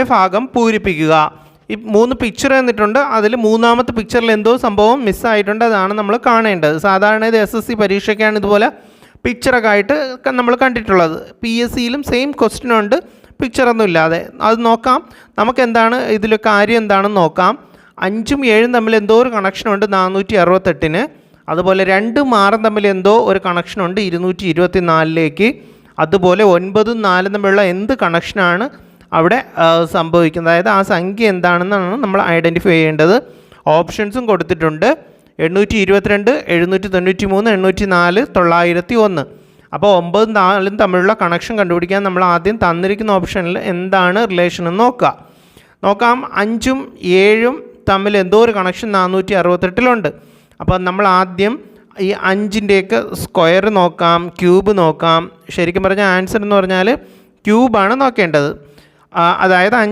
രണ്ടാമത്തെ ഭാഗം പൂരിപ്പിക്കുക. ഈ 3 പിക്ചർ തന്നിട്ടുണ്ട്. അതിൽ മൂന്നാമത്തെ പിക്ചറിൽ എന്തോ സംഭവം മിസ്സായിട്ടുണ്ട്. അതാണ് നമ്മൾ കാണേണ്ടത്. സാധാരണ ഇത് SSC പരീക്ഷയ്ക്കാണ് ഇതുപോലെ പിക്ചറൊക്കെ ആയിട്ട് നമ്മൾ കണ്ടിട്ടുള്ളത്. PSCയിലും സെയിം ക്വസ്റ്റ്യൻ ഉണ്ട്, പിക്ചറൊന്നും ഇല്ലാതെ. അത് നോക്കാം. നമുക്ക് എന്താണ് ഇതിൽ കാര്യം എന്താണെന്ന് നോക്കാം. 5ഉം 7ഉം തമ്മിൽ എന്തോ ഒരു കണക്ഷനുണ്ട് 468-ന്. അതുപോലെ 2ഉം 6ഉം തമ്മിൽ എന്തോ ഒരു കണക്ഷനുണ്ട് 224-ലേക്ക്. അതുപോലെ 9ഉം 4ഉം തമ്മിലുള്ള എന്ത് കണക്ഷനാണ് അവിടെ സംഭവിക്കുന്നത്, അതായത് ആ സംഖ്യ എന്താണെന്നാണ് നമ്മൾ ഐഡൻറ്റിഫൈ ചെയ്യേണ്ടത്. ഓപ്ഷൻസും കൊടുത്തിട്ടുണ്ട്. 822, 793, 804, 901. അപ്പോൾ 9ഉം 4ഉം തമ്മിലുള്ള കണക്ഷൻ കണ്ടുപിടിക്കാൻ നമ്മൾ ആദ്യം തന്നിരിക്കുന്ന ഓപ്ഷനിൽ എന്താണ് റിലേഷൻ എന്ന് നോക്കാം. 5ഉം 7ഉം തമ്മിൽ എന്തോ ഒരു കണക്ഷൻ 468-ലുണ്ട്. അപ്പോൾ നമ്മൾ ആദ്യം ഈ 5-ൻ്റെയൊക്കെ സ്ക്വയർ നോക്കാം, ക്യൂബ് നോക്കാം. ശരിക്കും പറഞ്ഞാൽ ആൻസർ എന്ന് പറഞ്ഞാൽ ക്യൂബാണ് നോക്കേണ്ടത്. അതായത്